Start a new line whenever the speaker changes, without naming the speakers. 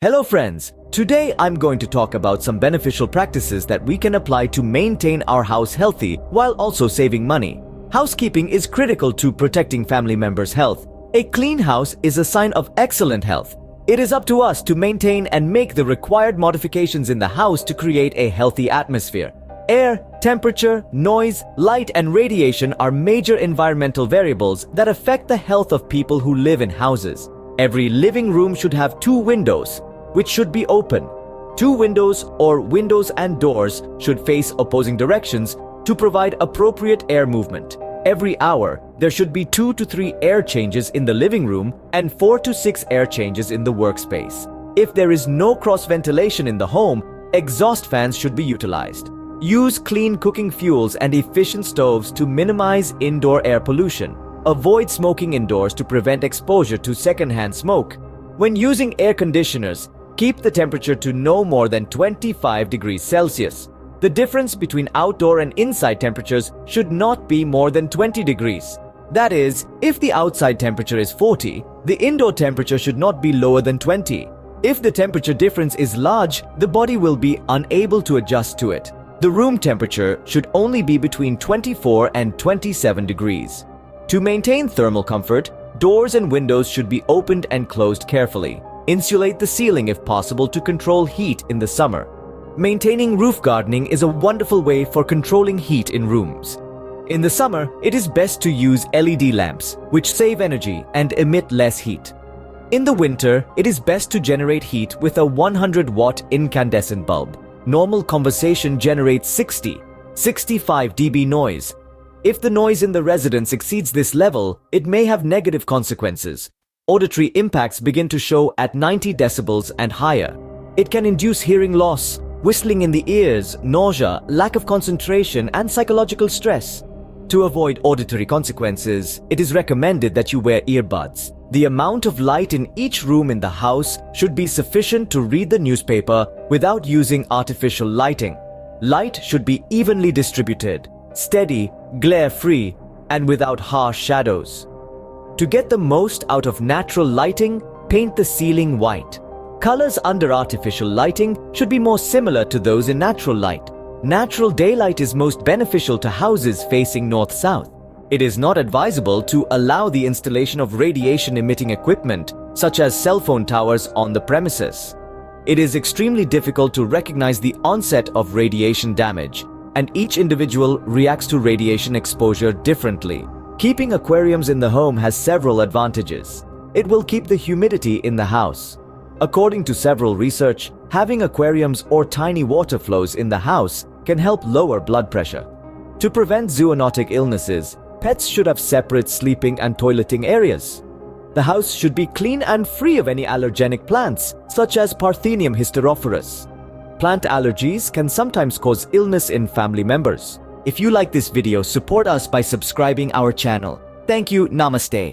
Hello friends, today I'm going to talk about some beneficial practices that we can apply to maintain our house healthy while also saving money. Housekeeping is critical to protecting family members' health. A clean house is a sign of excellent health. It is up to us to maintain and make the required modifications in the house to create a healthy atmosphere. Air, temperature, noise, light, and radiation are major environmental variables that affect the health of people who live in houses. Every living room should have 2 windows, which should be open. 2 windows or windows and doors should face opposing directions to provide appropriate air movement. Every hour, there should be 2 to 3 air changes in the living room and 4 to 6 air changes in the workspace. If there is no cross ventilation in the home, exhaust fans should be utilized. Use clean cooking fuels and efficient stoves to minimize indoor air pollution. Avoid smoking indoors to prevent exposure to secondhand smoke. When using air conditioners, keep the temperature to no more than 25 degrees Celsius. The difference between outdoor and inside temperatures should not be more than 20 degrees. That is, if the outside temperature is 40, the indoor temperature should not be lower than 20. If the temperature difference is large, the body will be unable to adjust to it. The room temperature should only be between 24 and 27 degrees. To maintain thermal comfort, doors and windows should be opened and closed carefully. Insulate the ceiling if possible to control heat in the summer. Maintaining roof gardening is a wonderful way for controlling heat in rooms. In the summer, it is best to use LED lamps, which save energy and emit less heat. In the winter, it is best to generate heat with a 100-watt incandescent bulb. Normal conversation generates 65 dB noise. If the noise in the residence exceeds this level, it may have negative consequences. Auditory impacts begin to show at 90 decibels and higher. It can induce hearing loss, whistling in the ears, nausea, lack of concentration, and psychological stress. To avoid auditory consequences, it is recommended that you wear earbuds. The amount of light in each room in the house should be sufficient to read the newspaper without using artificial lighting. Light should be evenly distributed, steady, glare-free, and without harsh shadows. To get the most out of natural lighting, paint the ceiling white. Colors under artificial lighting should be more similar to those in natural light. Natural daylight is most beneficial to houses facing north-south. It is not advisable to allow the installation of radiation-emitting equipment, such as cell phone towers, on the premises. It is extremely difficult to recognize the onset of radiation damage, and each individual reacts to radiation exposure differently. Keeping aquariums in the home has several advantages. It will keep the humidity in the house. According to several research, having aquariums or tiny water flows in the house can help lower blood pressure. To prevent zoonotic illnesses, pets should have separate sleeping and toileting areas. The house should be clean and free of any allergenic plants, such as Parthenium hysterophorus. Plant allergies can sometimes cause illness in family members. If you like this video, support us by subscribing our channel. Thank you. Namaste.